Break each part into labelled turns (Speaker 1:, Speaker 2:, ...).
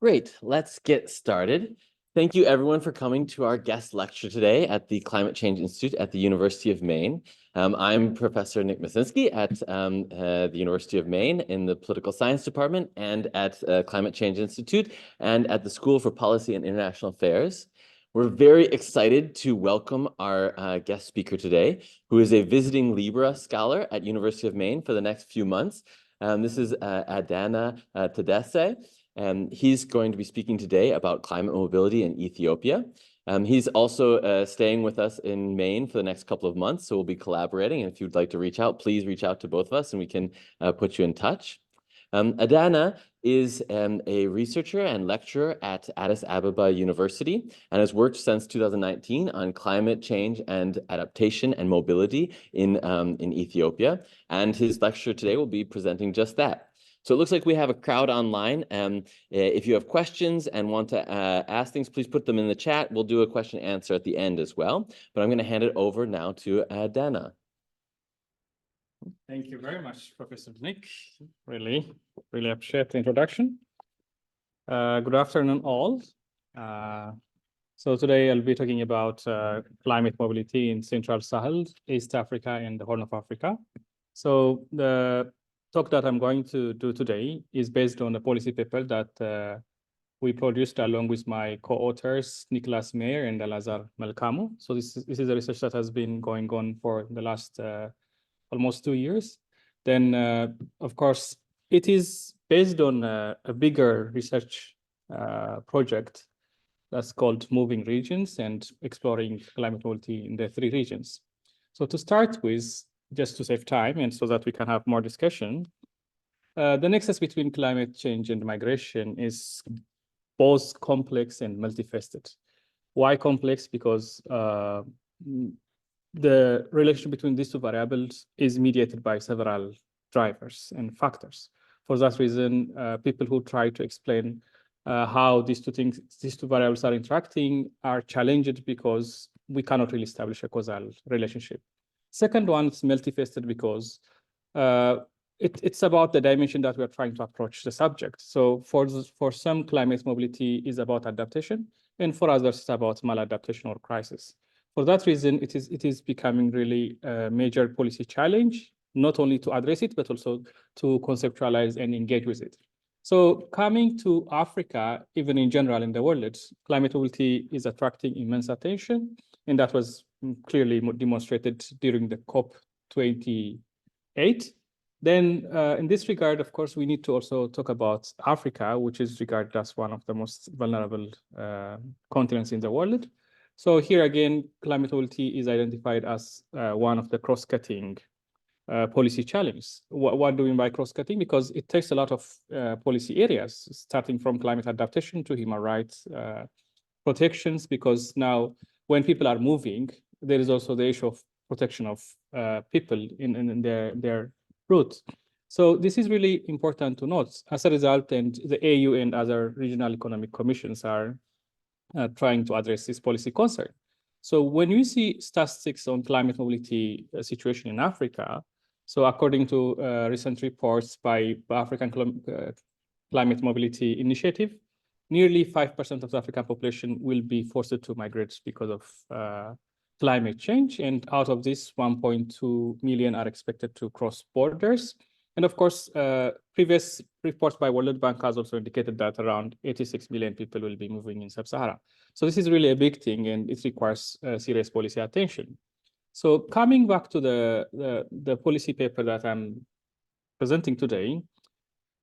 Speaker 1: Great, let's get started. Thank you everyone for coming to our guest lecture today at the Climate Change Institute at the University of Maine. I'm Professor Nick Masinski at the University of Maine in the Political Science Department and at Climate Change Institute and at the School for Policy and International Affairs. We're very excited to welcome our guest speaker today, who is a visiting Libra scholar at University of Maine for the next few months. This is Adane Tadesse. He's going to be speaking today about climate mobility in Ethiopia. He's also staying with us in Maine for the next couple of months, so we'll be collaborating. And if you'd like to reach out, please reach out to both of us and we can put you in touch. Adane is a researcher and lecturer at Addis Ababa University and has worked since 2019 on climate change and adaptation and mobility in Ethiopia. And his lecture today will be presenting just that. So it looks like we have a crowd online. If you have questions and want to ask things, please put them in the chat. We'll do a question and answer at the end as well. But I'm going to hand it over now to Adane.
Speaker 2: Thank you very much, Professor Nick. Really appreciate the introduction. Good afternoon, all. So today I'll be talking about climate mobility in Central Sahel, East Africa, and the Horn of Africa. So the talk that I'm going to do today is based on a policy paper that we produced along with my co-authors, Nicholas Meyer and Alazar Melkamo. So this is a research that has been going on for the last almost 2 years. Then, of course, it is based on a bigger research project that's called Moving Regions and exploring climate mobility in the 3 regions. So to start with, just to save time and so that we can have more discussion, the nexus between climate change and migration is both complex and multifaceted. Why complex? Because the relationship between these 2 variables is mediated by several drivers and factors. For that reason, people who try to explain how these 2 variables are interacting are challenged because we cannot really establish a causal relationship. Second one is multifaceted because it's about the dimension that we are trying to approach the subject. So for some, climate mobility is about adaptation, and for others, it's about maladaptation or crisis. For that reason, it is becoming really a major policy challenge, not only to address it, but also to conceptualize and engage with it. So coming to Africa, even in general in the world, climate mobility is attracting immense attention, and that was clearly demonstrated during the COP28. Then in this regard, of course, we need to also talk about Africa, which is regarded as one of the most vulnerable continents in the world. So here again, climate mobility is identified as one of the cross-cutting policy challenges. What do we mean by cross-cutting? Because it takes a lot of policy areas, starting from climate adaptation to human rights protections, because now when people are moving, there is also the issue of protection of people in their routes. So this is really important to note. As a result, and the AU and other regional economic commissions are trying to address this policy concern. So when we see statistics on climate mobility situation in Africa, so according to recent reports by African Climate Mobility Initiative, nearly 5% of the African population will be forced to migrate because of climate change. And out of this, 1.2 million are expected to cross borders. And of course, previous reports by World Bank has also indicated that around 86 million people will be moving in Sub-Sahara. So this is really a big thing, and it requires serious policy attention. So coming back to the policy paper that I'm presenting today,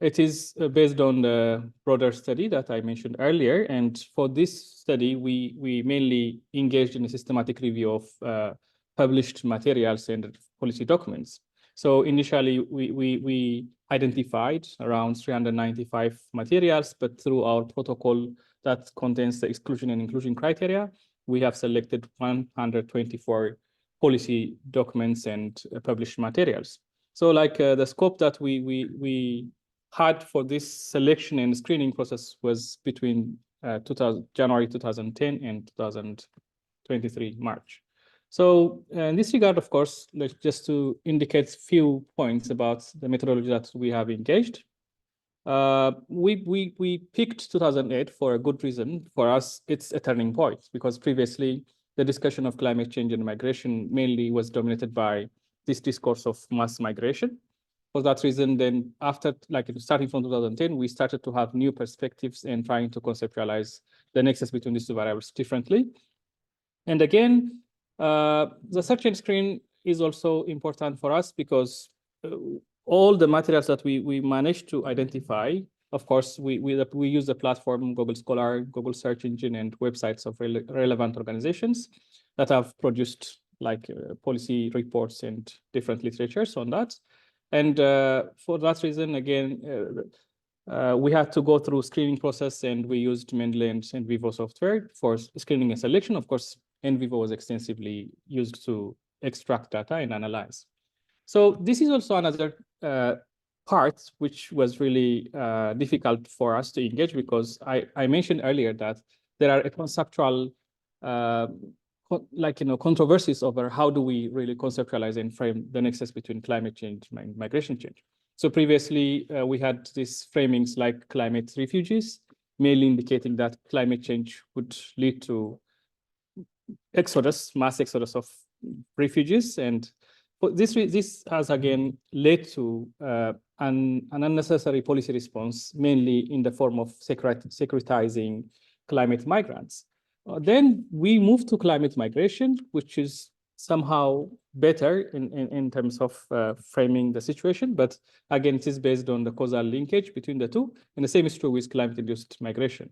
Speaker 2: it is based on the broader study that I mentioned earlier. And for this study, we mainly engaged in a systematic review of published materials and policy documents. So initially, we identified around 395 materials, but through our protocol that contains the exclusion and inclusion criteria, we have selected 124 policy documents and published materials. So like the scope that we had for this selection and screening process was between January 2010 and 2023 March. So in this regard, of course, just to indicate a few points about the methodology that we have engaged. We picked 2008 for a good reason. For us, it's a turning point because previously the discussion of climate change and migration mainly was dominated by this discourse of mass migration. For that reason, then after starting from 2010, we started to have new perspectives and trying to conceptualize the nexus between these two variables differently. And again, the search and screen is also important for us because all the materials that we managed to identify, of course, we use the platform Google Scholar, Google Search Engine, and websites of relevant organizations that have produced policy reports and different literatures on that. And for that reason, again, we had to go through screening process, and we used mainly NVivo software for screening and selection. Of course, NVivo was extensively used to extract data and analyze. So this is also another part which was really difficult for us to engage because I mentioned earlier that there are a conceptual controversies over how do we really conceptualize and frame the nexus between climate change and migration change. So previously, we had these framings like climate refugees, mainly indicating that climate change would lead to mass exodus of refugees. And this has again led to an unnecessary policy response, mainly in the form of securitizing climate migrants. Then we moved to climate migration, which is somehow better in terms of framing the situation. But again, it is based on the causal linkage between the two. And the same is true with climate-induced migration.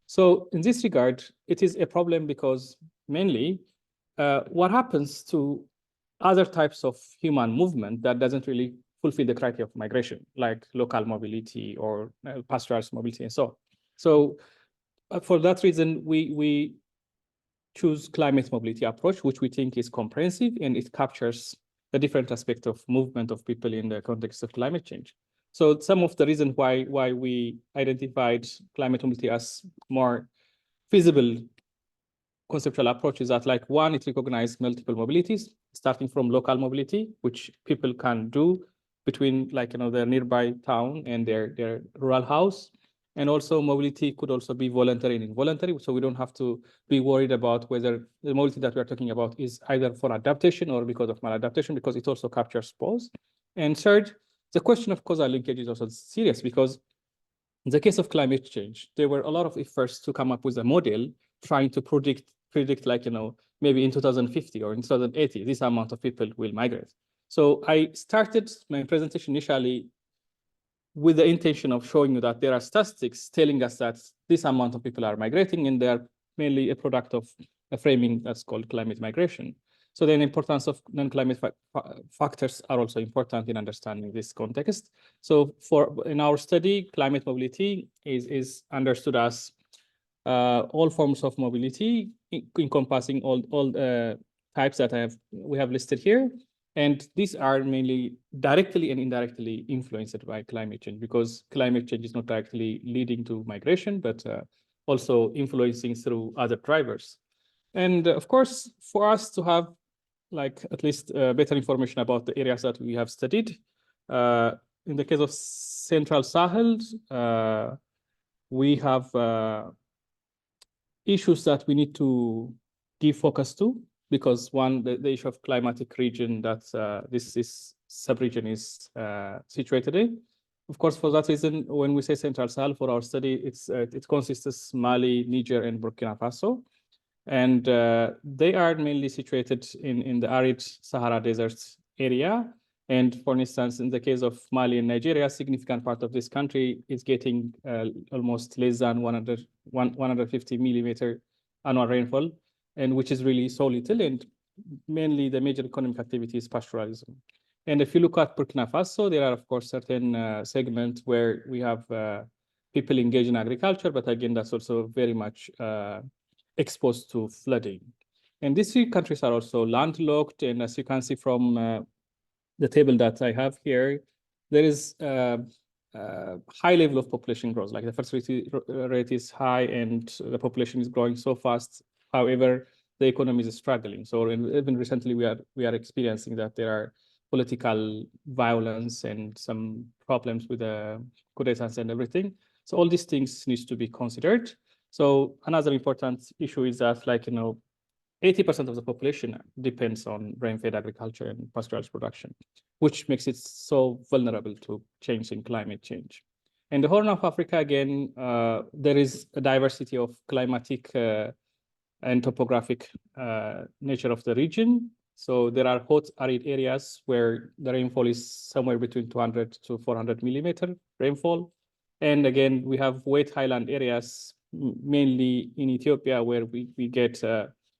Speaker 2: So in this regard, it is a problem because mainly what happens to other types of human movement that doesn't really fulfill the criteria of migration, like local mobility or pastoralist mobility and so on. So for that reason, we choose climate mobility approach, which we think is comprehensive and it captures the different aspects of movement of people in the context of climate change. So some of the reasons why we identified climate mobility as more feasible conceptual approach is that, like, one, it recognizes multiple mobilities, starting from local mobility, which people can do between their nearby town and their rural house. And also mobility could also be voluntary and involuntary. So we don't have to be worried about whether the mobility that we're talking about is either for adaptation or because of maladaptation, because it also captures both. And third, the question of causal linkage is also serious because in the case of climate change, there were a lot of efforts to come up with a model trying to predict maybe in 2050 or in 2080, this amount of people will migrate. So I started my presentation initially with the intention of showing you that there are statistics telling us that this amount of people are migrating, and they are mainly a product of a framing that's called climate migration. So the importance of non-climate factors are also important in understanding this context. So in our study, climate mobility is understood as all forms of mobility, encompassing all types that we have listed here. And these are mainly directly and indirectly influenced by climate change, because climate change is not directly leading to migration, but also influencing through other drivers. And of course, for us to have at least better information about the areas that we have studied, in the case of Central Sahel, we have issues that we need to give focus to, because one, the issue of climatic region that this sub-region is situated in. Of course, for that reason, when we say Central Sahel for our study, it consists of Mali, Niger, and Burkina Faso. And they are mainly situated in the arid Sahara Desert area. And for instance, in the case of Mali and Nigeria, a significant part of this country is getting almost less than 150 millimeter annual rainfall, and which is really so little. And mainly the major economic activity is pastoralism. And if you look at Burkina Faso, there are, of course, certain segments where we have people engaged in agriculture, but again, that's also very much exposed to flooding. And these three countries are also landlocked. And as you can see from the table that I have here, there is a high level of population growth. Like the fertility rate is high and the population is growing so fast. However, the economy is struggling. So even recently, we are experiencing that there are political violence and some problems with the coup d'etats and everything. So all these things needs to be considered. So another important issue is that, like, 80% of the population depends on rain-fed agriculture and pastoralist production, which makes it so vulnerable to change in climate change. In the Horn of Africa, again, there is a diversity of climatic and topographic nature of the region. So there are hot, arid areas where the rainfall is somewhere between 200 to 400 millimeter rainfall. And again, we have wet highland areas, mainly in Ethiopia, where we get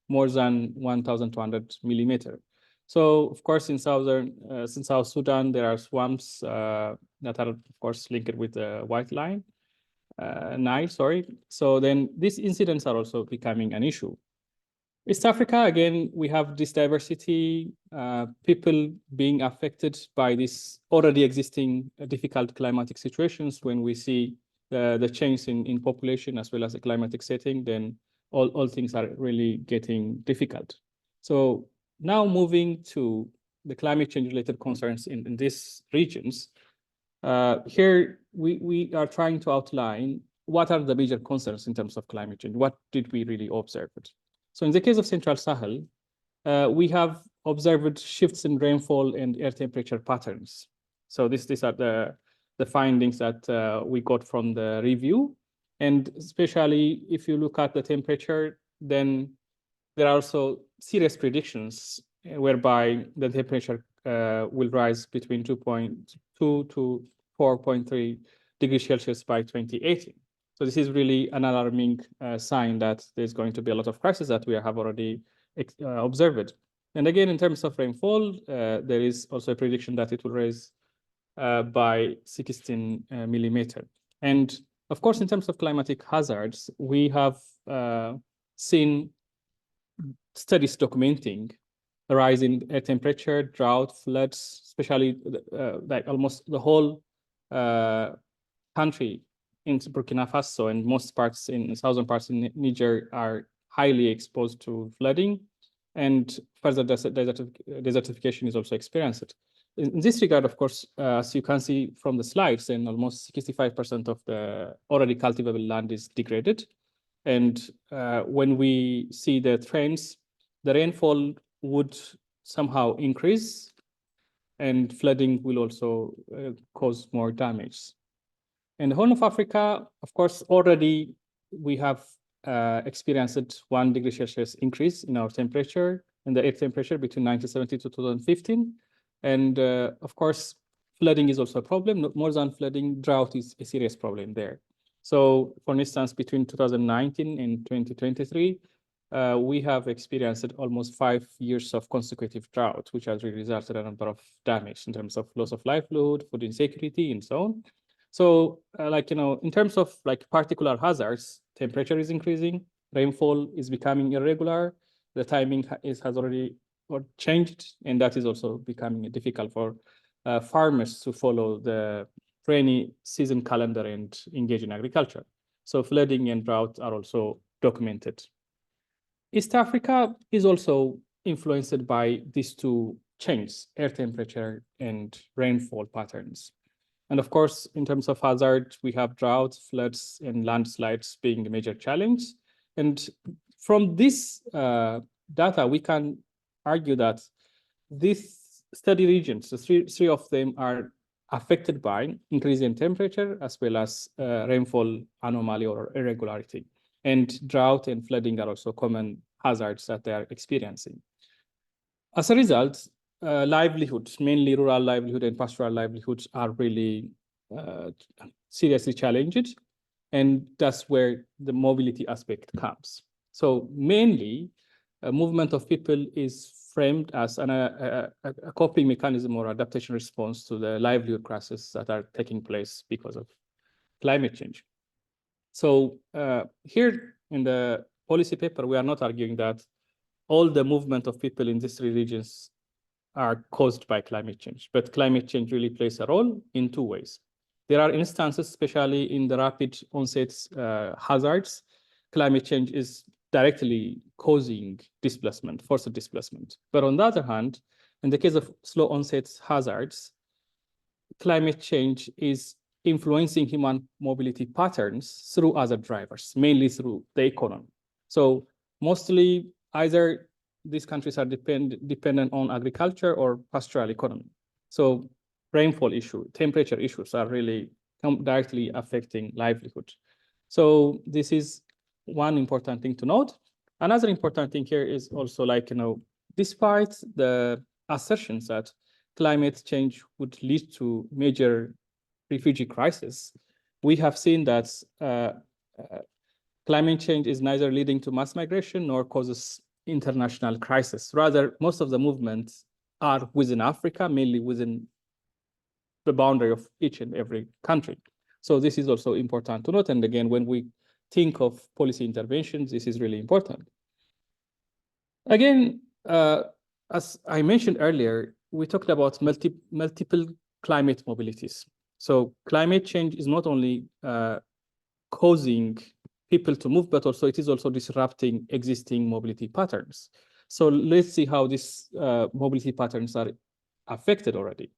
Speaker 2: more than 1,200 millimeter. So, of course, in South Sudan, there are swamps that are, of course, linked with the white line, Nile, sorry. So then these incidents are also becoming an issue. East Africa, again, we have this diversity, people being affected by this already existing difficult climatic situations. When we see the change in population as well as the climatic setting, then all things are really getting difficult. So now moving to the climate change related concerns in these regions, here we are trying to outline what are the major concerns in terms of climate change. What did we really observe? So in the case of Central Sahel, we have observed shifts in rainfall and air temperature patterns. So these are the findings that we got from the review. And especially if you look at the temperature, then there are also serious predictions whereby the temperature will rise between 2.2 to 4.3 degrees Celsius by 2080. So this is really an alarming sign that there's going to be a lot of crises that we have already observed. And again, in terms of rainfall, there is also a prediction that it will rise by 16 millimeter. And of course, in terms of climatic hazards, we have seen studies documenting a rise in air temperature, drought, floods, especially like almost the whole country in Burkina Faso and most parts in southern parts in Niger are highly exposed to flooding, and further desertification is also experienced. In this regard, of course, as you can see from the slides, then almost 65% of the already cultivable land is degraded. And when we see the trends, the rainfall would somehow increase, and flooding will also cause more damage. In the Horn of Africa, of course, already we have experienced 1 degree Celsius increase in our temperature and the air temperature between 1970 to 2015. And of course, flooding is also a problem. More than flooding, drought is a serious problem there. So for instance, between 2019 and 2023, we have experienced almost 5 years of consecutive drought, which has really resulted in a number of damage in terms of loss of livelihood, food insecurity, and so on. So in terms of like particular hazards, temperature is increasing, rainfall is becoming irregular, the timing has already changed, and that is also becoming difficult for farmers to follow the rainy season calendar and engage in agriculture. So flooding and drought are also documented. East Africa is also influenced by these two changes, air temperature and rainfall patterns. And of course, in terms of hazard, we have droughts, floods, and landslides being a major challenge. And from this data, we can argue that these study regions, the three of them, are affected by increase in temperature as well as rainfall anomaly or irregularity. And drought and flooding are also common hazards that they are experiencing. As a result, livelihoods, mainly rural livelihood and pastoral livelihoods, are really seriously challenged. And that's where the mobility aspect comes. So mainly, movement of people is framed as a coping mechanism or adaptation response to the livelihood crises that are taking place because of climate change. So here in the policy paper, we are not arguing that all the movement of people in these three regions are caused by climate change, but climate change really plays a role in two ways. There are instances, especially in the rapid onset hazards, climate change is directly causing displacement, forced displacement. But on the other hand, in the case of slow onset hazards, climate change is influencing human mobility patterns through other drivers, mainly through the economy. So mostly either these countries are dependent on agriculture or pastoral economy. So rainfall issue, temperature issues are really directly affecting livelihood. So this is one important thing to note. Another important thing here is also like, despite the assertions that climate change would lead to major refugee crisis, we have seen that climate change is neither leading to mass migration nor causes international crisis. Rather, most of the movements are within Africa, mainly within the boundary of each and every country. So this is also important to note. And again, when we think of policy interventions, this is really important. Again, as I mentioned earlier, we talked about multiple climate mobilities. So climate change is not only causing people to move, but also it is also disrupting existing mobility patterns. So let's see how these mobility patterns are affected already.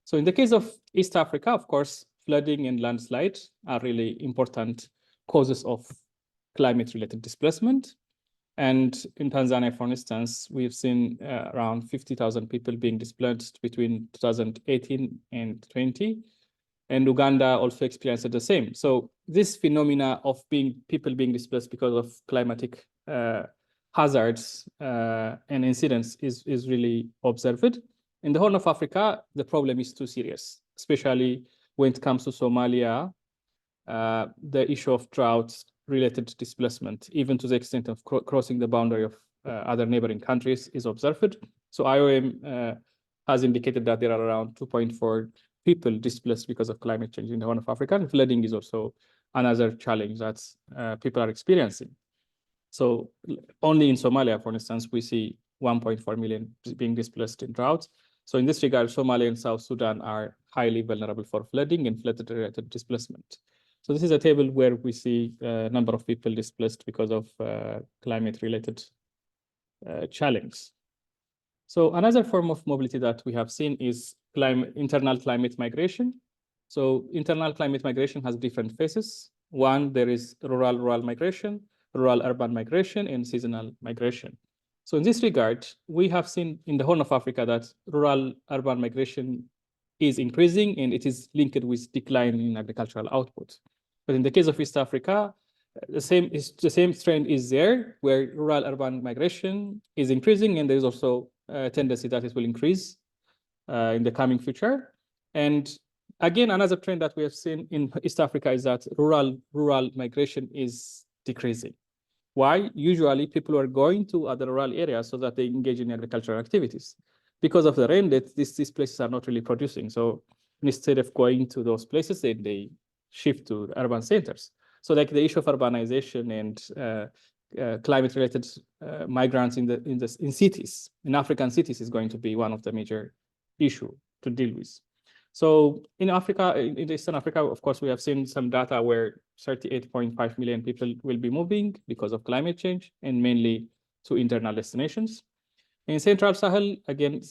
Speaker 2: So in the case of East Africa, of course, flooding and landslides are really important causes of climate-related displacement. And in Tanzania, for instance, we've seen around 50,000 people being displaced between 2018 and 20. And Uganda also experienced the same. So this phenomena of people being displaced because of climatic hazards and incidents is really observed. In the Horn of Africa, the problem is too serious, especially when it comes to Somalia, the issue of drought-related displacement, even to the extent of crossing the boundary of other neighboring countries, is observed. So IOM has indicated that there are around 2.4 people displaced because of climate change in the Horn of Africa. And flooding is also another challenge that people are experiencing. So only in Somalia, for instance, we see 1.4 million being displaced in droughts. So in this regard, Somalia and South Sudan are highly vulnerable for flooding and flood-related displacement. So this is a table where we see a number of people displaced because of climate-related challenge. So another form of mobility that we have seen is internal climate migration. So internal climate migration has different phases. One, there is rural migration, rural-urban migration, and seasonal migration. So in this regard, we have seen in the Horn of Africa that rural-urban migration is increasing, and it is linked with decline in agricultural output. But in the case of East Africa, the same trend is there, where rural-urban migration is increasing, and there is also a tendency that it will increase in the coming future. And again, another trend that we have seen in East Africa is that rural migration is decreasing. Why? Usually people are going to other rural areas so that they engage in agricultural activities. Because of the rain, these places are not really producing. So instead of going to those places, they shift to urban centers. So like the issue of urbanization and climate-related migrants in cities, in African cities, is going to be one of the major issues to deal with. So in Africa, in Eastern Africa, of course, we have seen some data where 38.5 million people will be moving because of climate change, and mainly to internal destinations. In Central Sahel, again,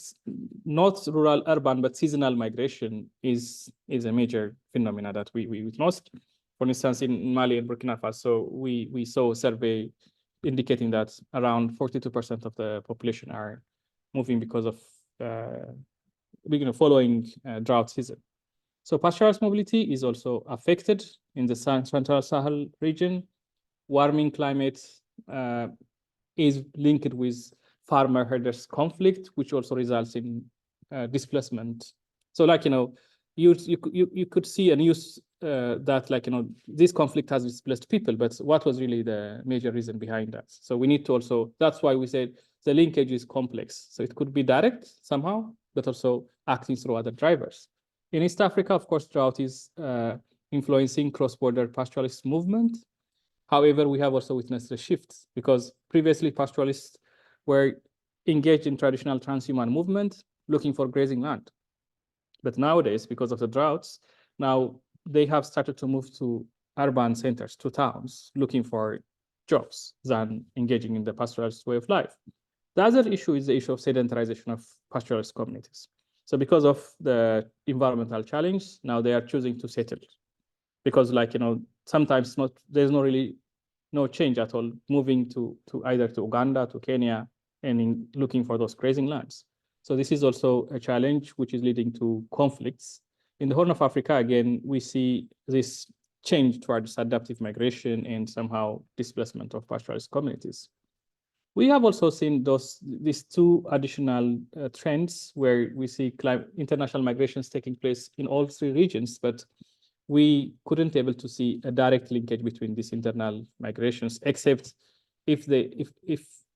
Speaker 2: not rural urban, but seasonal migration is a major phenomena that we witnessed. For instance, in Mali and Burkina Faso, we saw a survey indicating that around 42% of the population are moving because of following drought season. So pastoralist mobility is also affected in the Central Sahel region. Warming climate is linked with farmer-herders conflict, which also results in displacement. So like, you could see a news that this conflict has displaced people, but what was really the major reason behind that? So we need to also, that's why we said the linkage is complex. So it could be direct somehow, but also acting through other drivers. In East Africa, of course, drought is influencing cross-border pastoralist movement. However, we have also witnessed a shift because previously pastoralists were engaged in traditional transhuman movement, looking for grazing land. But nowadays, because of the droughts, now they have started to move to urban centers, to towns, looking for jobs than engaging in the pastoralist way of life. The other issue is the issue of sedentarization of pastoralist communities. So because of the environmental challenge, now they are choosing to settle. Because sometimes there's no change at all, moving to either to Uganda, to Kenya, and looking for those grazing lands. So this is also a challenge which is leading to conflicts. In the Horn of Africa, again, we see this change towards adaptive migration and somehow displacement of pastoralist communities. We have also seen these two additional trends where we see international migrations taking place in all three regions, but we couldn't able to see a direct linkage between these internal migrations, except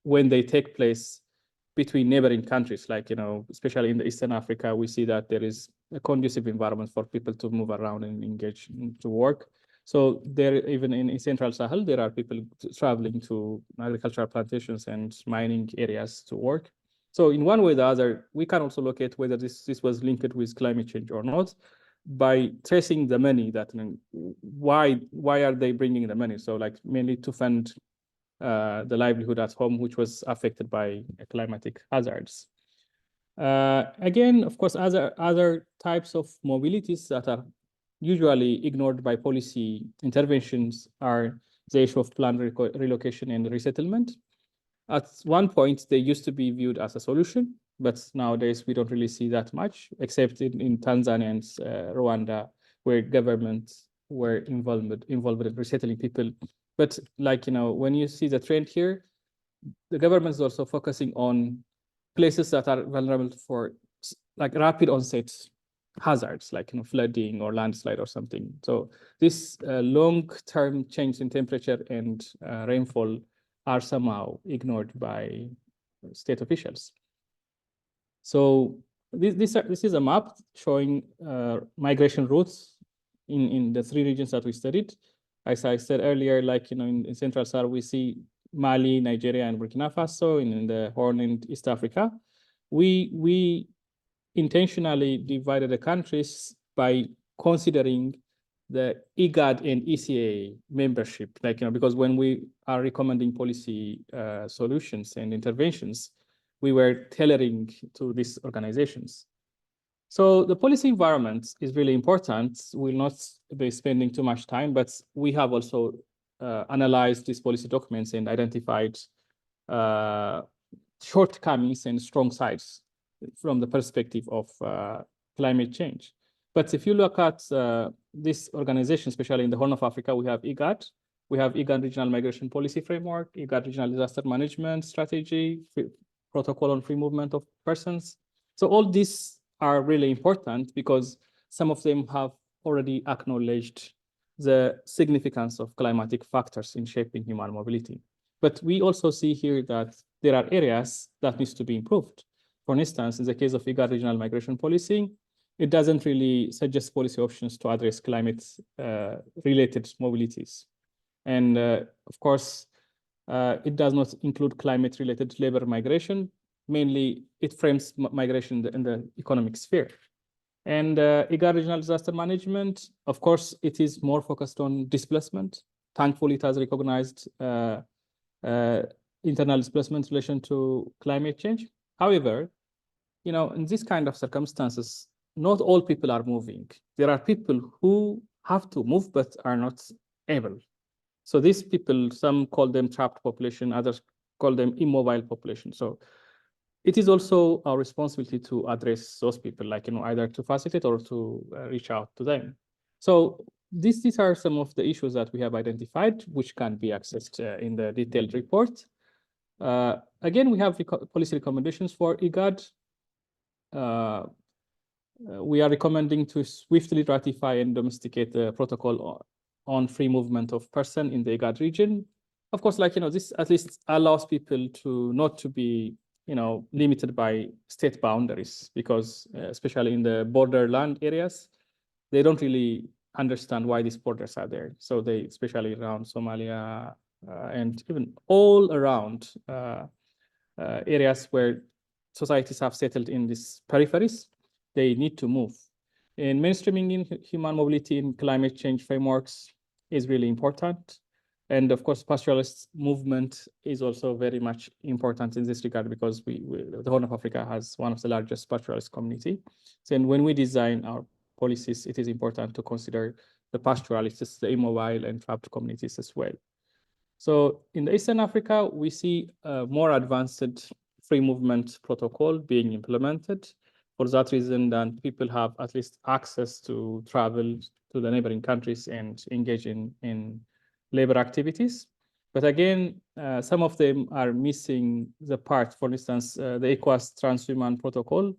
Speaker 2: when they take place between neighboring countries, especially in the Eastern Africa, we see that there is a conducive environment for people to move around and engage to work. So there, even in Central Sahel, there are people traveling to agricultural plantations and mining areas to work. So in one way or the other, we can also look at whether this was linked with climate change or not by tracing the money why are they bringing the money? So mainly to fund the livelihood at home, which was affected by climatic hazards. Again, of course, other types of mobilities that are usually ignored by policy interventions are the issue of planned relocation and resettlement. At one point, they used to be viewed as a solution, but nowadays we don't really see that much, except in Tanzania and Rwanda, where governments were involved in resettling people. But when you see the trend here, the government is also focusing on places that are vulnerable for rapid onset hazards, flooding or landslide or something. So this long-term change in temperature and rainfall are somehow ignored by state officials. So this is a map showing migration routes in the three regions that we studied. As I said earlier, in Central Sahel, we see Mali, Nigeria, and Burkina Faso. In the Horn in East Africa, we intentionally divided the countries by considering the IGAD and ECA membership, because when we are recommending policy solutions and interventions, we were tailoring to these organizations. So the policy environment is really important. We'll not be spending too much time, but we have also analyzed these policy documents and identified shortcomings and strong sides from the perspective of climate change. But if you look at this organization, especially in the Horn of Africa, we have IGAD. We have IGAD Regional Migration Policy Framework, IGAD Regional Disaster Management Strategy, Protocol on Free Movement of Persons. So all these are really important because some of them have already acknowledged the significance of climatic factors in shaping human mobility. But we also see here that there are areas that needs to be improved. For instance, in the case of IGAD Regional Migration Policy, it doesn't really suggest policy options to address climate-related mobilities. And of course, it does not include climate-related labor migration. Mainly, it frames migration in the economic sphere. And IGAD Regional Disaster Management, of course, it is more focused on displacement. Thankfully, it has recognized internal displacement in relation to climate change. However, in this kind of circumstances, not all people are moving. There are people who have to move but are not able. So these people, some call them trapped population, others call them immobile population. So it is also our responsibility to address those people, either to facilitate or to reach out to them. So these are some of the issues that we have identified, which can be accessed in the detailed report. Again, we have policy recommendations for IGAD. We are recommending to swiftly ratify and domesticate the protocol on free movement of person in the IGAD region. Of course, this at least allows people to not to be, limited by state boundaries, because especially in the borderland areas, they don't really understand why these borders are there. So they, especially around Somalia and even all around areas where societies have settled in these peripheries, they need to move. And mainstreaming in human mobility in climate change frameworks is really important. And of course, pastoralist movement is also very much important in this regard because the Horn of Africa has one of the largest pastoralist community. So when we design our policies, it is important to consider the pastoralists, the immobile and trapped communities as well. So in the Eastern Africa, we see a more advanced free movement protocol being implemented. For that reason, then people have at least access to travel to the neighboring countries and engage in labor activities. But again, some of them are missing the part. For instance, the ECOWAS Transhuman Protocol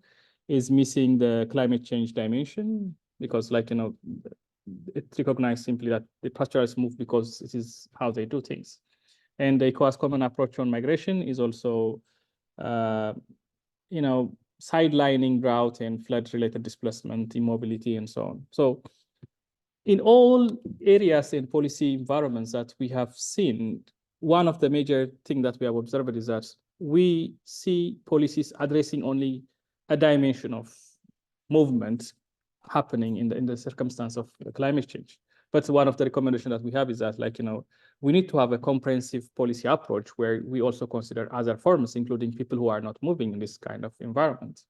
Speaker 2: is missing the climate change dimension because, like, it recognizes simply that the pastoralists move because it is how they do things. And the ECOWAS Common Approach on Migration is also, sidelining drought and flood-related displacement, immobility, and so on. So in all areas and policy environments that we have seen, one of the major things that we have observed is that we see policies addressing only a dimension of movement happening in the circumstance of climate change. But one of the recommendations that we have is that, we need to have a comprehensive policy approach where we also consider other forms, including people who are not moving in this kind of environment.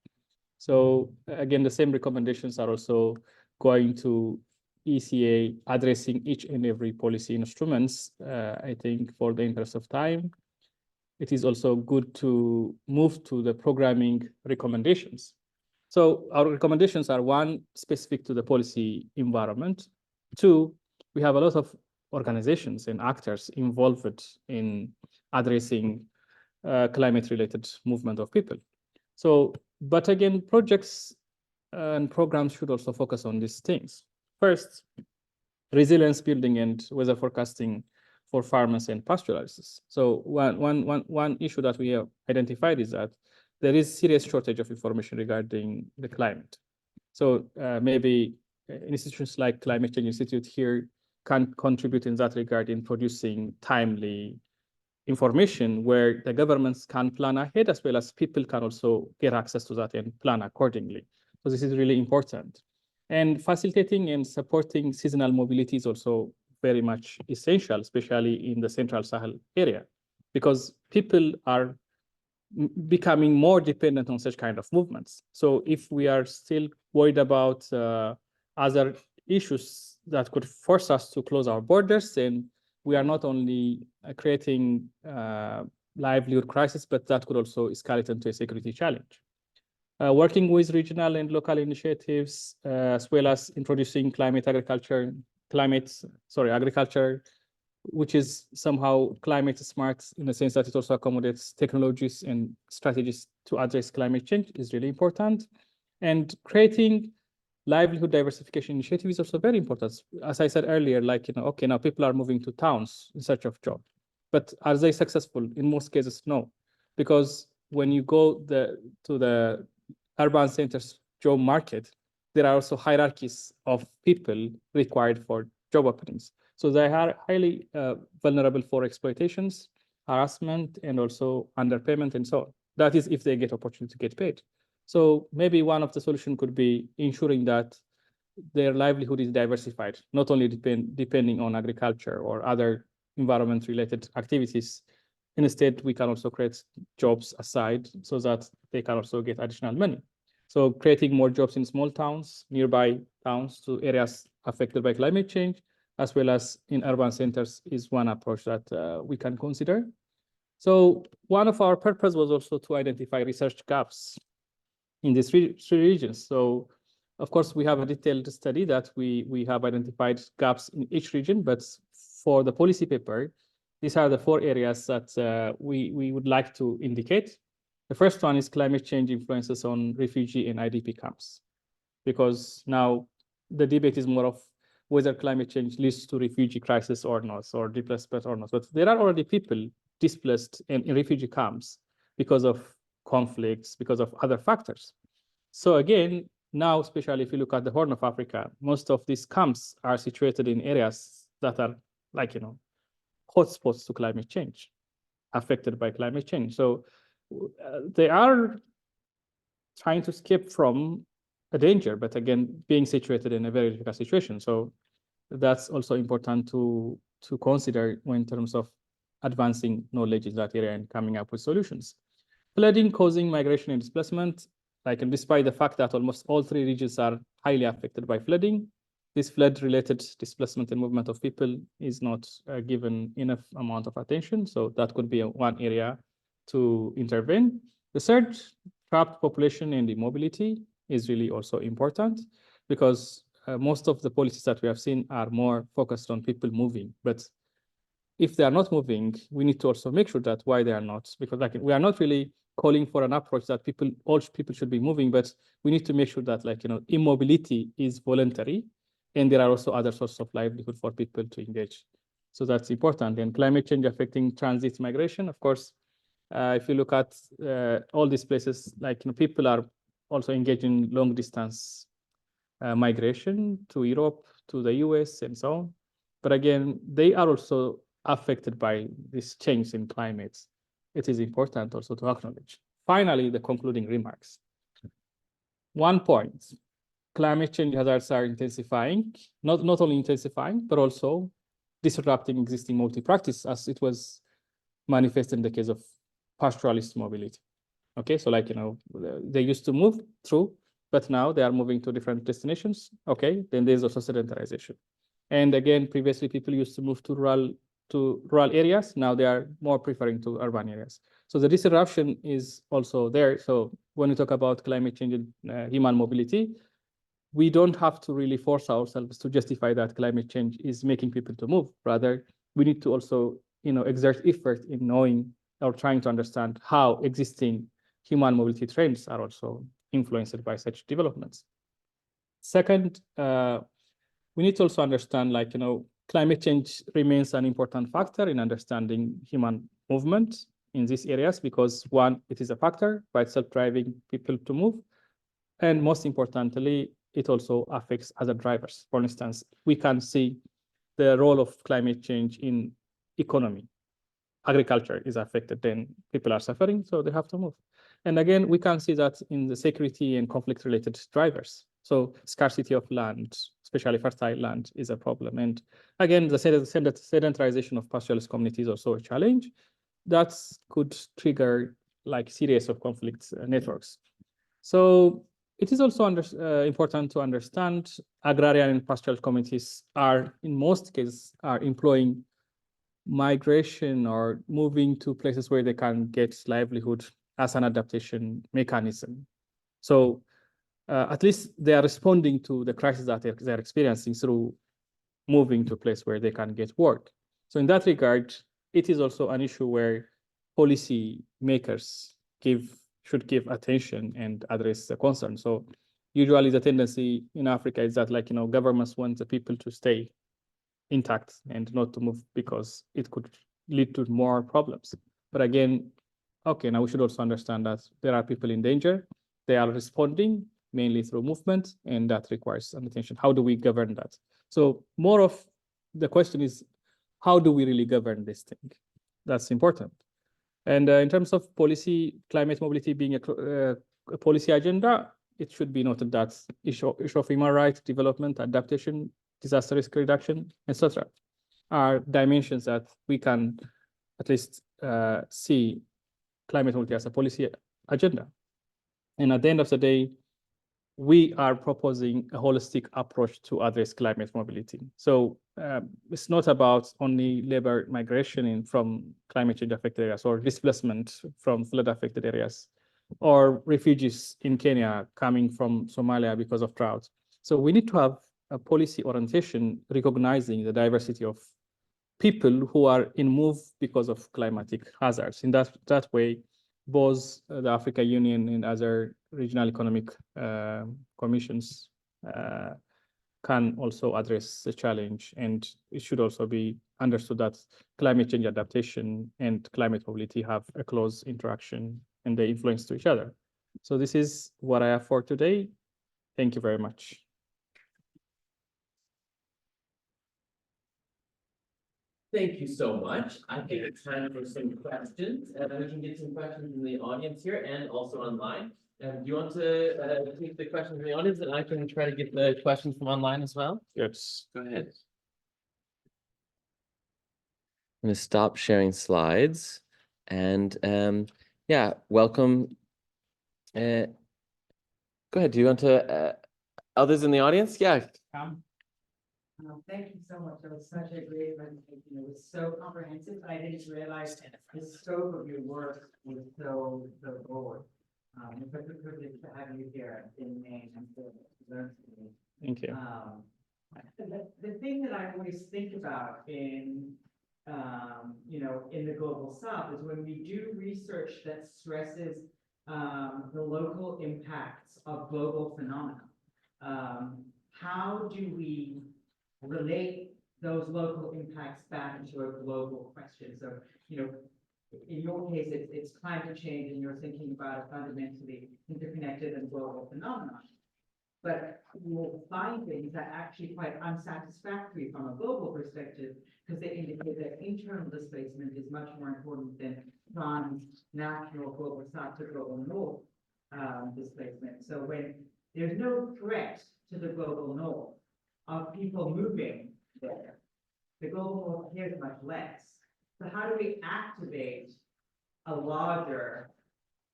Speaker 2: So again, the same recommendations are also going to ECA addressing each and every policy instruments. I think for the interest of time, it is also good to move to the programming recommendations. So our recommendations are: one, specific to the policy environment; two, we have a lot of organizations and actors involved in addressing climate-related movement of people. So, but again, projects and programs should also focus on these things. First, resilience building and weather forecasting for farmers and pastoralists. So one issue that we have identified is that there is serious shortage of information regarding the climate. So maybe institutions like Climate Change Institute here can contribute in that regard in producing timely information where the governments can plan ahead as well as people can also get access to that and plan accordingly. So this is really important. And facilitating and supporting seasonal mobility is also very much essential, especially in the Central Sahel area, because people are becoming more dependent on such kind of movements. So if we are still worried about other issues that could force us to close our borders, then we are not only creating livelihood crisis, but that could also escalate into a security challenge. Working with regional and local initiatives, as well as introducing agriculture, which is somehow climate smart in the sense that it also accommodates technologies and strategies to address climate change, is really important. And creating livelihood diversification initiative is also very important. As I said earlier, okay, now people are moving to towns in search of jobs, but are they successful? In most cases, no, because when you go to the urban centers job market, there are also hierarchies of people required for job openings. So they are highly vulnerable for exploitations, harassment, and also underpayment and so on. That is if they get opportunity to get paid. So maybe one of the solutions could be ensuring that their livelihood is diversified, not only depending on agriculture or other environment-related activities. Instead, we can also create jobs aside so that they can also get additional money. So creating more jobs in small towns, nearby towns to areas affected by climate change, as well as in urban centers is one approach that we can consider. So one of our purpose was also to identify research gaps in these three regions. So of course, we have a detailed study that we have identified gaps in each region, but for the policy paper, these are the 4 areas that we would like to indicate. The first one is climate change influences on refugee and IDP camps, because now the debate is more of whether climate change leads to refugee crisis or not, or displacement or not. But there are already people displaced in refugee camps because of conflicts, because of other factors. So again, now, especially if you look at the Horn of Africa, most of these camps are situated in areas that are hotspots to climate change, affected by climate change. So they are trying to escape from a danger, but again, being situated in a very difficult situation. So that's also important to consider in terms of advancing knowledge in that area and coming up with solutions. Flooding causing migration and displacement, and despite the fact that almost all three regions are highly affected by flooding, this flood-related displacement and movement of people is not given enough amount of attention. So that could be one area to intervene. The third, trapped population and immobility is really also important, because most of the policies that we have seen are more focused on people moving. But if they are not moving, we need to also make sure that why they are not, because we are not really calling for an approach that all people should be moving, but we need to make sure that immobility is voluntary, and there are also other sources of livelihood for people to engage. So that's important. And climate change affecting transit migration, of course, if you look at all these places, people are also engaged in long distance migration to Europe, to the US, and so on. But again, they are also affected by this change in climate. It is important also to acknowledge. Finally, the concluding remarks. One point, climate change hazards are intensifying, not only intensifying, but also disrupting existing multi-practice, as it was manifested in the case of pastoralist mobility. Okay, so they used to move through, but now they are moving to different destinations. Okay, then there's also sedentarization. And again, previously people used to move to rural areas. Now they are more preferring to urban areas. So the disruption is also there. So when we talk about climate change and human mobility, we don't have to really force ourselves to justify that climate change is making people to move. Rather, we need to also exert effort in knowing or trying to understand how existing human mobility trends are also influenced by such developments. Second, we need to also understand, climate change remains an important factor in understanding human movement in these areas, because one, it is a factor by itself driving people to move. And most importantly, it also affects other drivers. For instance, we can see the role of climate change in economy. Agriculture is affected, then people are suffering, so they have to move. And again, we can see that in the security and conflict-related drivers. So scarcity of land, especially fertile land, is a problem. And again, the sedentarization of pastoralist communities is also a challenge that could trigger series of conflict networks. So it is also important to understand agrarian and pastoral communities are, in most cases, are employing migration or moving to places where they can get livelihood as an adaptation mechanism. So at least they are responding to the crisis that they're experiencing through moving to a place where they can get work. So in that regard, it is also an issue where policy makers should give attention and address the concern. So usually the tendency in Africa is that governments want the people to stay intact and not to move because it could lead to more problems. But again, okay, now we should also understand that there are people in danger. They are responding mainly through movement, and that requires some attention. How do we govern that? So more of the question is, how do we really govern this thing? That's important. And in terms of policy, climate mobility being a policy agenda, it should be noted that issue of human rights, development, adaptation, disaster risk reduction, etc., are dimensions that we can at least see climate mobility as a policy agenda. And at the end of the day, we are proposing a holistic approach to address climate mobility. So it's not about only labor migration from climate change affected areas or displacement from flood affected areas or refugees in Kenya coming from Somalia because of drought. So we need to have a policy orientation recognizing the diversity of people who are in move because of climatic hazards. In that way, both the Africa Union and other regional economic commissions can also address the challenge. And it should also be understood that climate change adaptation and climate mobility have a close interaction and they influence to each other. So this is what I have for today. Thank you very much.
Speaker 1: Thank you so much. I think it's time for some questions, and we can get some questions from the audience here and also online. Do you want to take the questions from the audience, and I can try to get the questions from online as well?
Speaker 2: Yes.
Speaker 1: Go ahead. I'm going to stop sharing slides and yeah, welcome. Go ahead. Do you want to others in the audience? Yeah.
Speaker 3: Thank you so much. That was such a great presentation. It was so comprehensive. I didn't realize the scope of your work was so broad. It's such a privilege to have you here in Maine and to learn from you.
Speaker 2: Thank you.
Speaker 3: The thing that I always think about in in the global south is when we do research that stresses the local impacts of global phenomena. How do we relate those local impacts back into a global question? So, in your case, it's climate change, and you're thinking about a fundamentally interconnected and global phenomenon. But you'll find things that are actually quite unsatisfactory from a global perspective, because they indicate that internal displacement is much more important than transnational global south to global north displacement. So when there's no threat to the global north of people moving there, the global north appears much less. So how do we activate a larger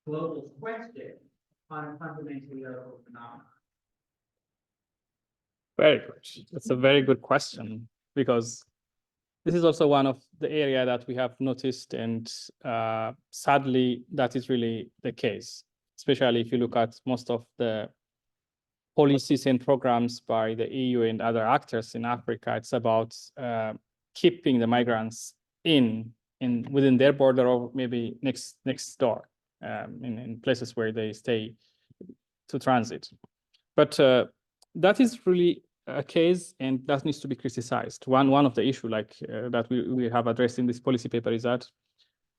Speaker 3: global question on a fundamentally local phenomenon?
Speaker 2: Very good. It's a very good question, because this is also one of the area that we have noticed, and sadly, that is really the case, especially if you look at most of the policies and programs by the EU and other actors in Africa. It's about keeping the migrants within their border, or maybe next door, in places where they stay to transit. But that is really a case, and that needs to be criticized. One of the issue that we have addressed in this policy paper is that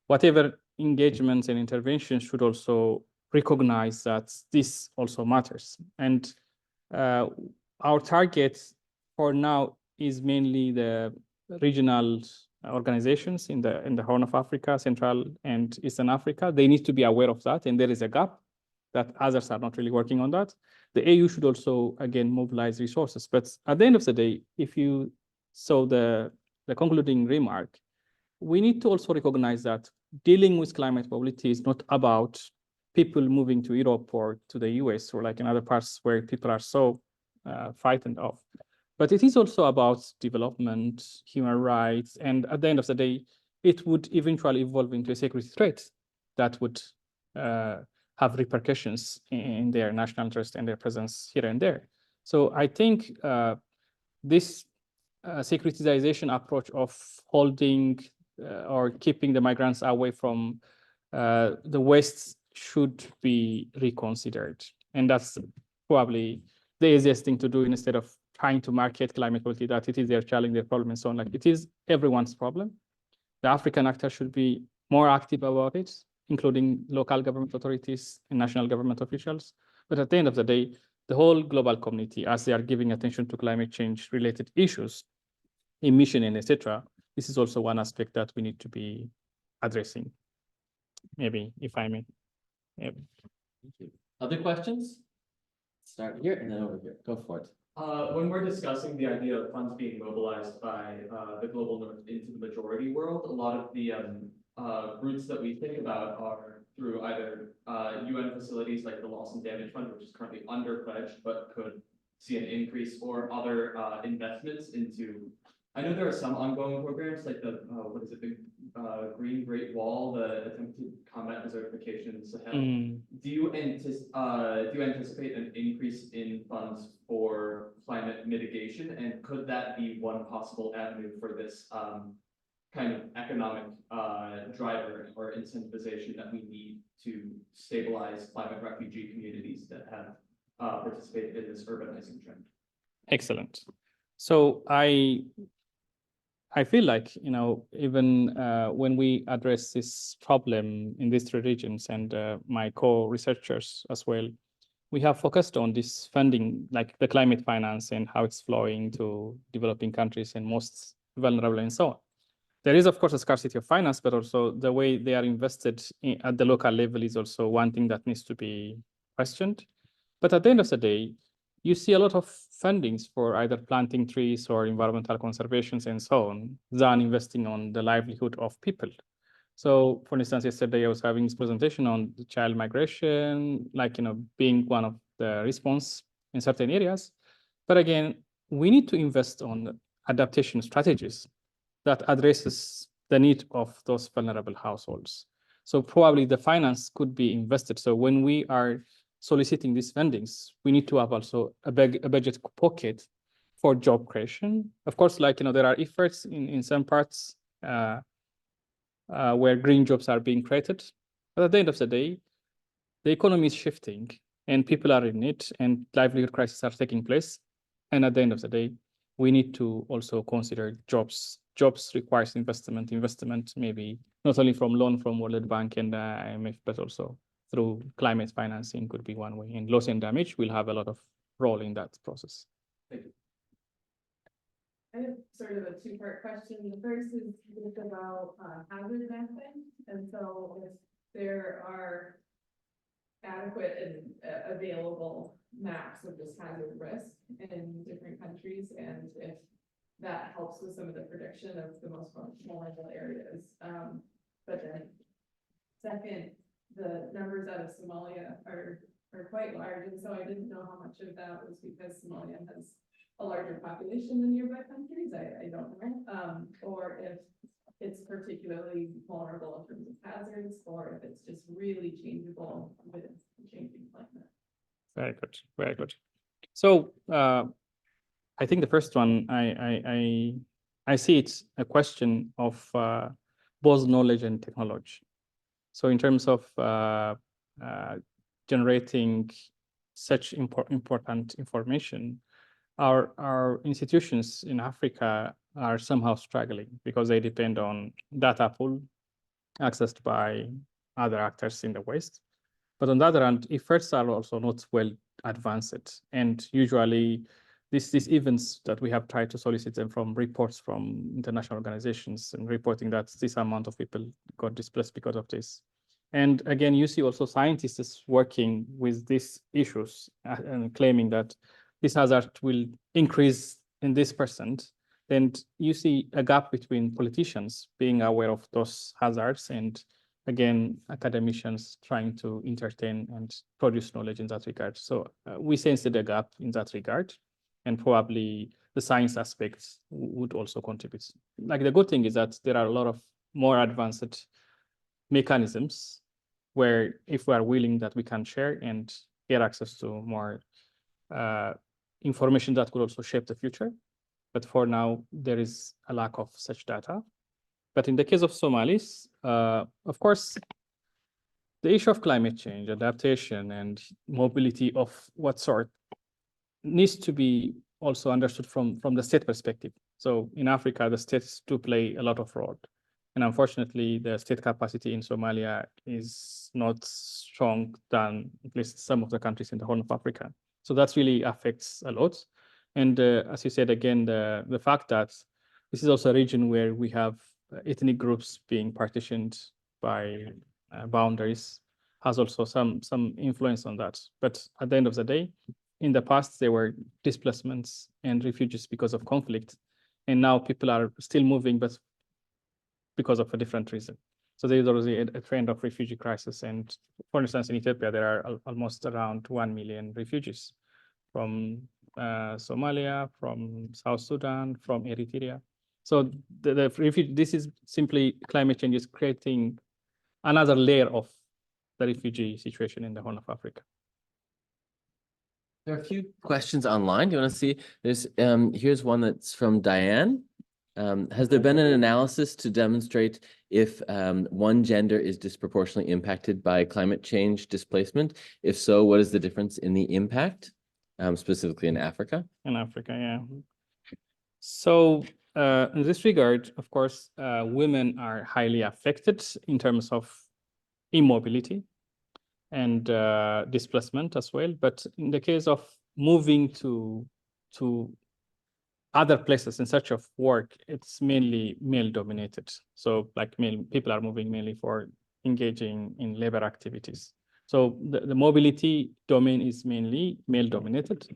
Speaker 2: whatever engagements and interventions should also recognize that this also matters. And our target for now is mainly the regional organizations in the Horn of Africa, Central and Eastern Africa. They need to be aware of that, and there is a gap that others are not really working on that. The AU should also, again, mobilize resources. But at the end of the day, if you saw the concluding remark, we need to also recognize that dealing with climate mobility is not about people moving to Europe or to the US, or like in other parts where people are so frightened of. But it is also about development, human rights, and at the end of the day, it would eventually evolve into a security threat that would have repercussions in their national interest and their presence here and there. So I think this securitization approach of holding or keeping the migrants away from the West should be reconsidered. And that's probably the easiest thing to do, instead of trying to market climate policy that it is their challenge, their problem, and so on. Like, it is everyone's problem. The African actors should be more active about it, including local government authorities and national government officials. But at the end of the day, the whole global community, as they are giving attention to climate change related issues, emission and etc., this is also one aspect that we need to be addressing. Maybe, if I may. Yep.
Speaker 1: Thank you. Other questions? Start here and then over here. Go for it.
Speaker 4: When we're discussing the idea of funds being mobilized by the global north into the majority world, a lot of the routes that we think about are through either UN facilities like the Loss and Damage Fund, which is currently underpledged but could see an increase, or other investments into. I know there are some ongoing programs like the the Green Great Wall, the attempt to combat desertification in Sahel. Do you anticipate an increase in funds for climate mitigation, and could that be one possible avenue for this kind of economic driver or incentivization that we need to stabilize climate refugee communities that have participated in this urbanizing trend?
Speaker 2: Excellent. So I feel like, even when we address this problem in these three regions, and my co-researchers as well, we have focused on this funding, like the climate finance and how it's flowing to developing countries and most vulnerable and so on. There is, of course, a scarcity of finance, but also the way they are invested at the local level is also one thing that needs to be questioned. But at the end of the day, you see a lot of fundings for either planting trees or environmental conservations and so on than investing on the livelihood of people. So for instance, yesterday I was having this presentation on the child migration, like, being one of the response in certain areas. But again, we need to invest on adaptation strategies that addresses the need of those vulnerable households. So probably the finance could be invested. So when we are soliciting these fundings, we need to have also a budget pocket for job creation. Of course, like, there are efforts in some parts where green jobs are being created. But at the end of the day, the economy is shifting and people are in it and livelihood crises are taking place. And at the end of the day, we need to also consider jobs. Jobs requires investment maybe not only from loan from World Bank and IMF, but also through climate financing could be one way. And loss and damage will have a lot of role in that process.
Speaker 4: Thank you.
Speaker 5: I have sort of a two-part question. The first is just about hazard mapping. And so if there are adequate and available maps of just hazard risk in different countries, and if that helps with some of the prediction of the most vulnerable areas. But then second, the numbers out of Somalia are quite large. And so I didn't know how much of that was because Somalia has a larger population than nearby countries. I don't know. Or if it's particularly vulnerable in terms of hazards, or if it's just really changeable with changing climate. Very good,
Speaker 2: very good. So I think the first one, I see it's a question of both knowledge and technology. So in terms of generating such important information, our institutions in Africa are somehow struggling because they depend on data pool accessed by other actors in the West. But on the other hand, efforts are also not well advanced. And usually these events that we have tried to solicit them from reports from international organizations and reporting that this amount of people got displaced because of this. And again, you see also scientists working with these issues and claiming that this hazard will increase in this %. Then you see a gap between politicians being aware of those hazards and again, academicians trying to entertain and produce knowledge in that regard. So we sensed a gap in that regard, and probably the science aspects would also contribute. Like the good thing is that there are a lot of more advanced mechanisms where if we are willing that we can share and get access to more information that could also shape the future. But for now, there is a lack of such data. But in the case of Somalis, of course, the issue of climate change, adaptation, and mobility of what sort needs to be also understood from the state perspective. So in Africa, the states do play a lot of role. And unfortunately, the state capacity in Somalia is not strong than at least some of the countries in the Horn of Africa. So that really affects a lot. And as you said, again, the fact that this is also a region where we have ethnic groups being partitioned by boundaries has also some influence on that. But at the end of the day, in the past, there were displacements and refugees because of conflict. And now people are still moving, but because of a different reason. So there is already a trend of refugee crisis. And for instance, in Ethiopia, there are almost around 1 million refugees from Somalia, from South Sudan, from Eritrea. So the refugee, this is simply climate change is creating another layer of the refugee situation in the Horn of Africa.
Speaker 1: There are a few questions online. Do you want to see? There's here's one that's from Diane. Has there been an analysis to demonstrate if one gender is disproportionately impacted by climate change displacement? If so, what is the difference in the impact, specifically in Africa?
Speaker 2: In Africa, yeah. So in this regard, of course, women are highly affected in terms of immobility and displacement as well. But in the case of moving to other places in search of work, it's mainly male dominated. So like people are moving mainly for engaging in labor activities. So the mobility domain is mainly male dominated.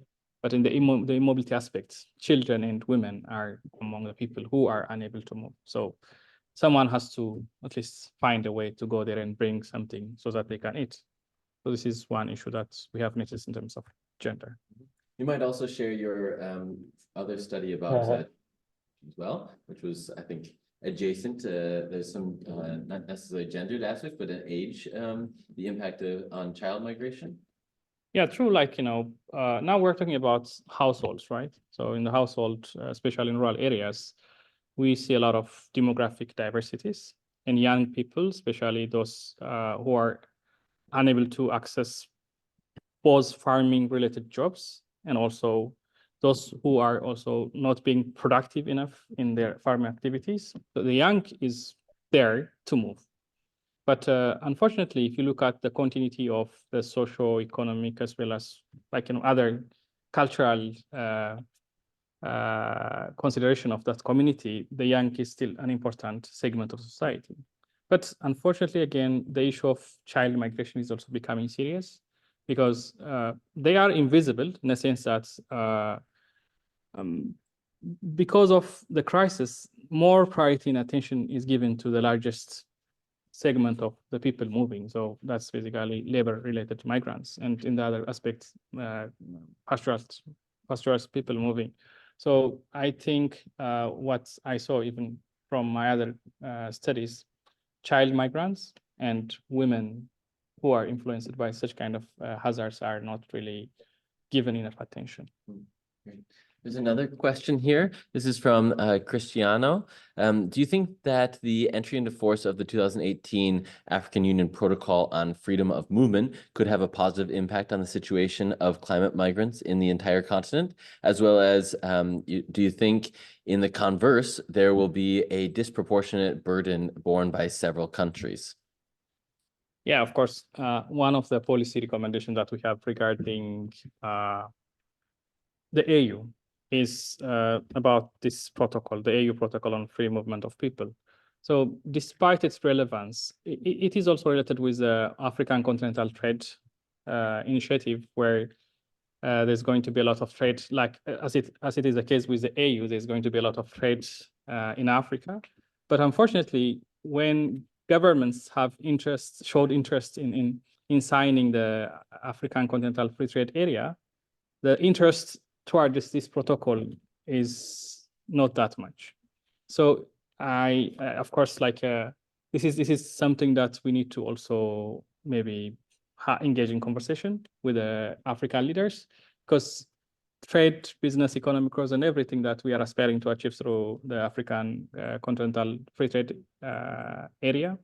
Speaker 2: But in the immobility aspect, children and women are among the people who are unable to move. So someone has to at least find a way to go there and bring something so that they can eat. So this is one issue that we have noticed in terms of gender.
Speaker 1: You might also share your other study about as well, which was, I think, adjacent to, there's some not necessarily gendered aspects, but an age, the impact on child migration.
Speaker 2: Yeah, true. Like, now we're talking about households, right? So in the household, especially in rural areas, we see a lot of demographic diversities and young people, especially those who are unable to access both farming related jobs and also those who are also not being productive enough in their farming activities. So the young is there to move. But unfortunately, if you look at the continuity of the socio-economic as well as other cultural consideration of that community, the young is still an important segment of society. But unfortunately, again, the issue of child migration is also becoming serious because they are invisible in the sense that because of the crisis, more priority and attention is given to the largest segment of the people moving. So that's basically labor-related migrants, and in the other aspects, pastoralist people moving. So I think what I saw even from my other studies, child migrants and women who are influenced by such kind of hazards are not really given enough attention.
Speaker 1: Great. There's another question here. This is from Cristiano. Do you think that the entry into force of the 2018 African Union Protocol on Freedom of Movement could have a positive impact on the situation of climate migrants in the entire continent, as well as do you think in the converse, there will be a disproportionate burden borne by several countries?
Speaker 2: Yeah, of course. One of the policy recommendations that we have regarding the AU is about this protocol, the AU protocol on free movement of people. So despite its relevance, it is also related with the African Continental Trade Initiative, where there's going to be a lot of trade, like as it is the case with the AU, there's going to be a lot of trade in Africa. But unfortunately, when governments have showed interest in signing the African Continental Free Trade Area, the interest towards this protocol is not that much. So I of course, this is something that we need to also maybe engage in conversation with the African leaders, because trade, business, economic growth, and everything that we are aspiring to achieve through the African Continental Free Trade Area,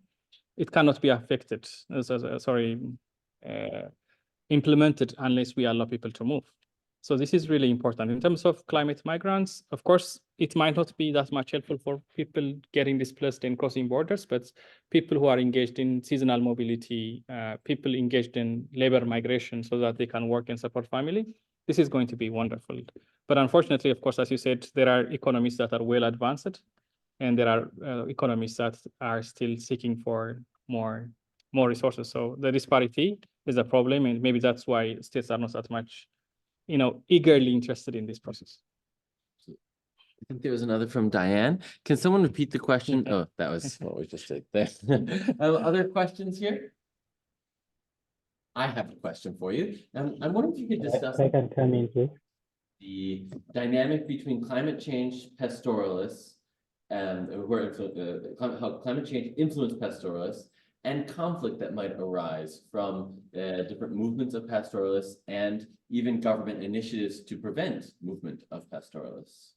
Speaker 2: it cannot be affected, implemented unless we allow people to move. So this is really important. In terms of climate migrants, of course, it might not be that much helpful for people getting displaced and crossing borders, but people who are engaged in seasonal mobility, people engaged in labor migration so that they can work and support family, this is going to be wonderful. But unfortunately, of course, as you said, there are economies that are well advanced, and there are economies that are still seeking for more resources. So the disparity is a problem, and maybe that's why states are not that much eagerly interested in this process.
Speaker 1: I think there was another from Diane. Can someone repeat the question? Oh, that was what we just said there. Other questions here? I have a question for you. I'm wondering if you could discuss the dynamic between climate change pastoralists how climate change influence pastoralists and conflict that might arise from different movements of pastoralists and even government initiatives to prevent movement of pastoralists.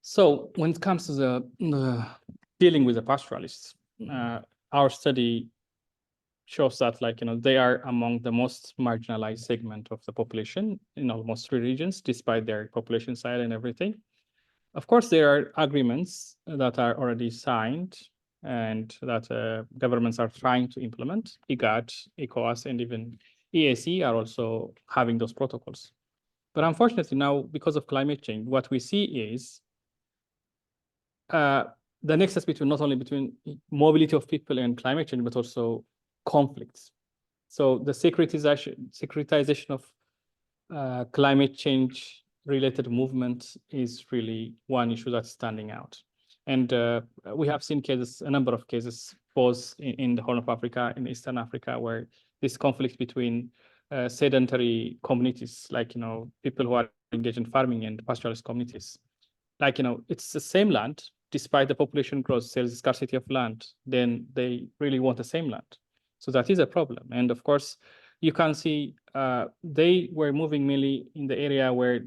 Speaker 2: So when it comes to the dealing with the pastoralists, our study shows that they are among the most marginalized segment of the population in almost 3 regions, despite their population size and everything. Of course, there are agreements that are already signed and that governments are trying to implement. IGAD, ECOWAS, and even EAC are also having those protocols. But unfortunately now, because of climate change, what we see is the nexus not only between mobility of people and climate change, but also conflicts. So the securitization of climate change related movement is really one issue that's standing out. And we have seen cases, a number of cases, both in the Horn of Africa, in Eastern Africa, where this conflict between sedentary communities, like, people who are engaged in farming and pastoralist communities, like, it's the same land, despite the population growth, there's scarcity of land, then they really want the same land. So that is a problem. And of course, you can see they were moving mainly in the area where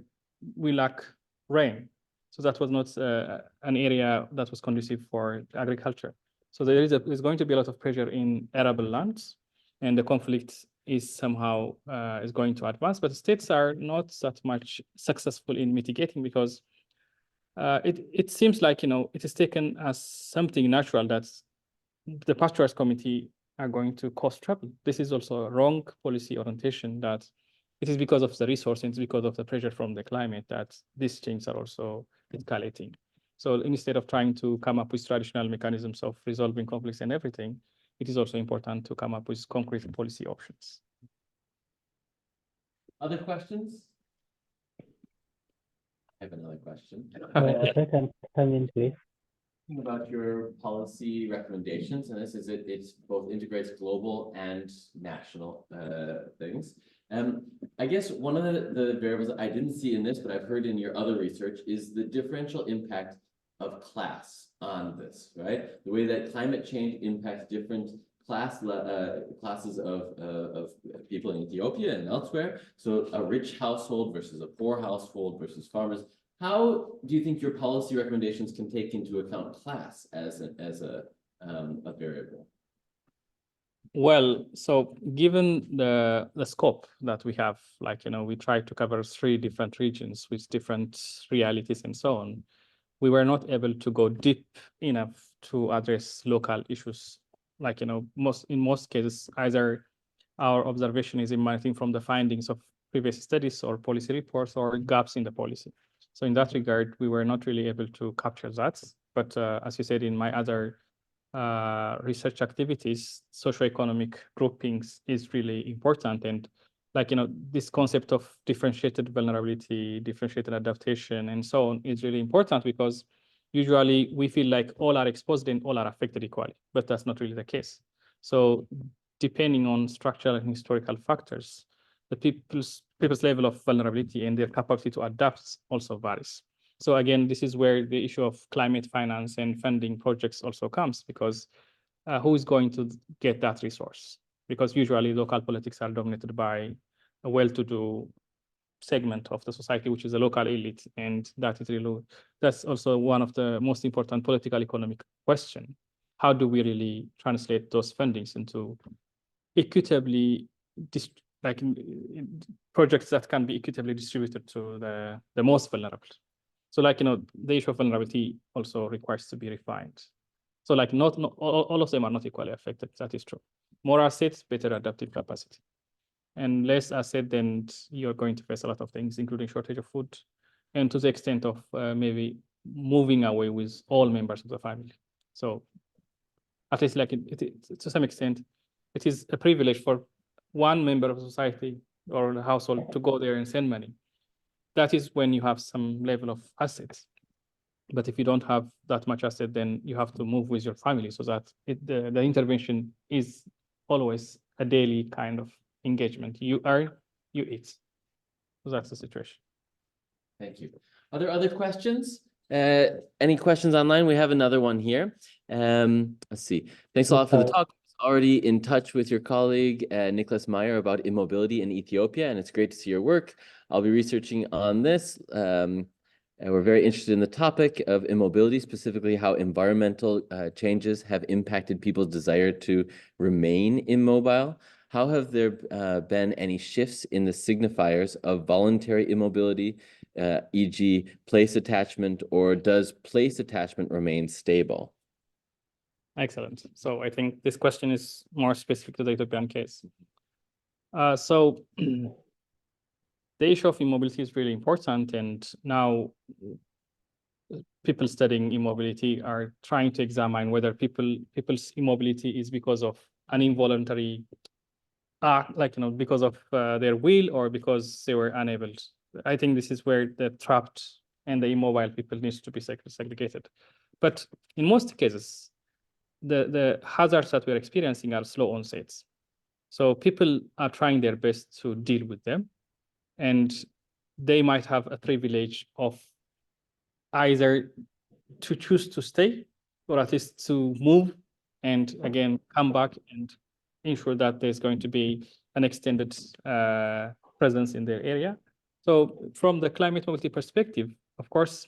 Speaker 2: we lack rain. So that was not an area that was conducive for agriculture. So there's going to be a lot of pressure in arable lands, and the conflict is somehow is going to advance, but the states are not that much successful in mitigating, because it seems like, it is taken as something natural that the pastoralist community are going to cause trouble. This is also a wrong policy orientation, that it is because of the resource and it's because of the pressure from the climate that these changes are also escalating. So instead of trying to come up with traditional mechanisms of resolving conflicts and everything, it is also important to come up with concrete policy options.
Speaker 1: Other questions? I have another question.
Speaker 6: If I can come in, please.
Speaker 1: About your policy recommendations, and this is it's both integrates global and national things. I guess one of the variables I didn't see in this, but I've heard in your other research, is the differential impact of class on this, right? The way that climate change impacts different classes of people in Ethiopia and elsewhere. So a rich household versus a poor household versus farmers. How do you think your policy recommendations can take into account class as a variable?
Speaker 2: Well, so given the scope that we have, like, we try to cover 3 different regions with different realities and so on, we were not able to go deep enough to address local issues. Like, in most cases, either our observation is emanating from the findings of previous studies or policy reports, or gaps in the policy. So in that regard, we were not really able to capture that. But as you said, in my other research activities, socioeconomic groupings is really important. And like, this concept of differentiated vulnerability, differentiated adaptation, and so on is really important, because usually we feel like all are exposed and all are affected equally, but that's not really the case. So depending on structural and historical factors, the people's level of vulnerability and their capacity to adapt also varies. So again, this is where the issue of climate finance and funding projects also comes, because who is going to get that resource? Because usually local politics are dominated by a well-to-do segment of the society, which is the local elite, and that's also one of the most important political economic question. How do we really translate those fundings into equitably projects that can be equitably distributed to the most vulnerable? So like, the issue of vulnerability also requires to be refined. So like, not all of them are not equally affected. That is true. More assets, better adaptive capacity. And less asset, then you're going to face a lot of things, including shortage of food, and to the extent of maybe moving away with all members of the family. So at least like to some extent, it is a privilege for one member of society or the household to go there and send money. That is when you have some level of assets. But if you don't have that much asset, then you have to move with your family, so that the intervention is always a daily kind of engagement. You earn, you eat. So that's the situation.
Speaker 1: Thank you. Are there other questions? Any questions online? We have another one here. Let's see. Thanks a lot for the talk. Already in touch with your colleague, Nicholas Meyer, about immobility in Ethiopia, and it's great to see your work. I'll be researching on this. We're very interested in the topic of immobility, specifically how environmental changes have impacted people's desire to remain immobile. How have there been any shifts in the signifiers of voluntary immobility, e.g. place attachment, or does place attachment remain stable?
Speaker 2: Excellent. So I think this question is more specific to the Ethiopian case. So the issue of immobility is really important, and now people studying immobility are trying to examine whether people's immobility is because of an involuntary because of their will or because they were unable. I think this is where the trapped and the immobile people needs to be segregated. But in most cases, the hazards that we're experiencing are slow onsets. So people are trying their best to deal with them, and they might have a privilege of either to choose to stay or at least to move and again come back and ensure that there's going to be an extended presence in their area. So from the climate mobility perspective, of course,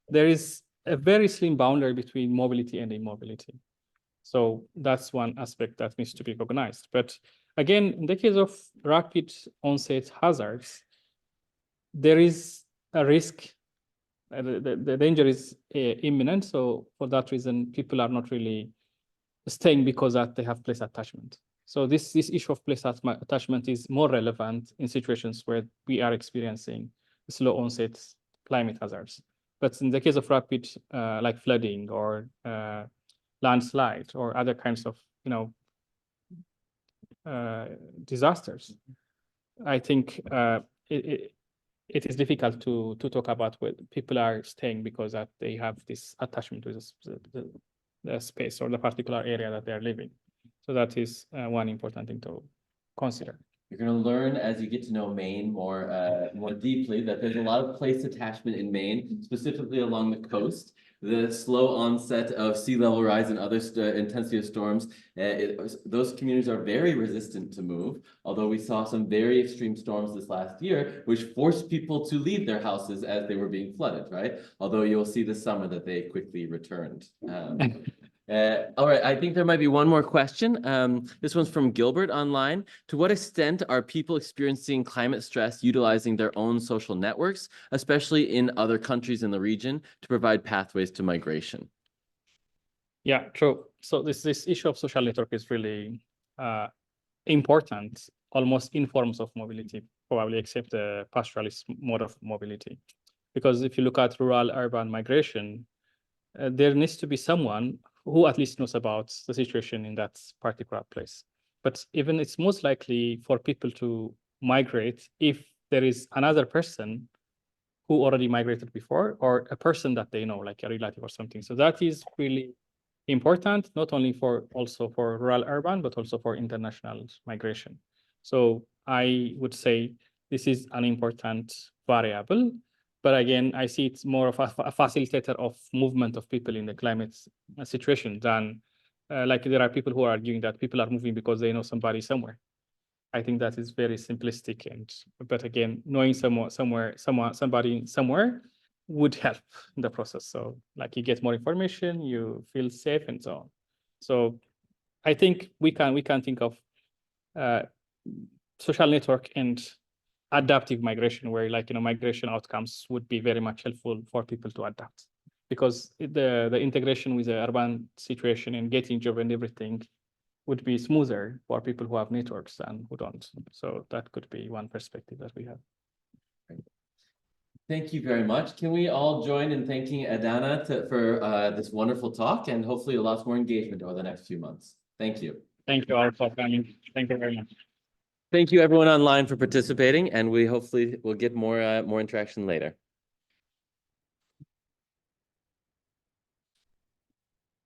Speaker 2: there is a very slim boundary between mobility and immobility. So that's one aspect that needs to be recognized. But again, in the case of rapid onset hazards, there is a risk. The danger is imminent. So for that reason, people are not really staying because that they have place attachment. So this issue of place attachment is more relevant in situations where we are experiencing slow onset climate hazards. But in the case of rapid, like flooding or landslide or other kinds of, disasters, I think it is difficult to talk about where people are staying because that they have this attachment with the space or the particular area that they are living. So that is one important thing to consider.
Speaker 1: You're going to learn as you get to know Maine more deeply that there's a lot of place attachment in Maine, specifically along the coast. The slow onset of sea level rise and other intensity of storms, those communities are very resistant to move, although we saw some very extreme storms this last year, which forced people to leave their houses as they were being flooded, right? Although you'll see this summer that they quickly returned. All right, I think there might be one more question. This one's from Gilbert online. To what extent are people experiencing climate stress utilizing their own social networks, especially in other countries in the region, to provide pathways to migration?
Speaker 2: Yeah, true. So this issue of social network is really important, almost in forms of mobility, probably except the pastoralist mode of mobility. Because if you look at rural-urban migration, there needs to be someone who at least knows about the situation in that particular place. But even it's most likely for people to migrate if there is another person who already migrated before or a person that they know, like a relative or something. So that is really important, not only also for rural urban, but also for international migration. So I would say this is an important variable. But again, I see it's more of a facilitator of movement of people in the climate situation than like there are people who are arguing that people are moving because they know somebody somewhere. I think that is very simplistic. But again, knowing somebody somewhere would help in the process. So like you get more information, you feel safe and so on. So I think we can think of social network and adaptive migration where migration outcomes would be very much helpful for people to adapt because the integration with the urban situation and getting job and everything would be smoother for people who have networks than who don't. So that could be one perspective that we have.
Speaker 1: Thank you very much. Can we all join in thanking Adane for this wonderful talk and hopefully lots more engagement over the next few months. Thank you.
Speaker 2: Thank you all for coming. Thank you very much.
Speaker 1: Thank you everyone online for participating, and we hopefully will get more interaction later.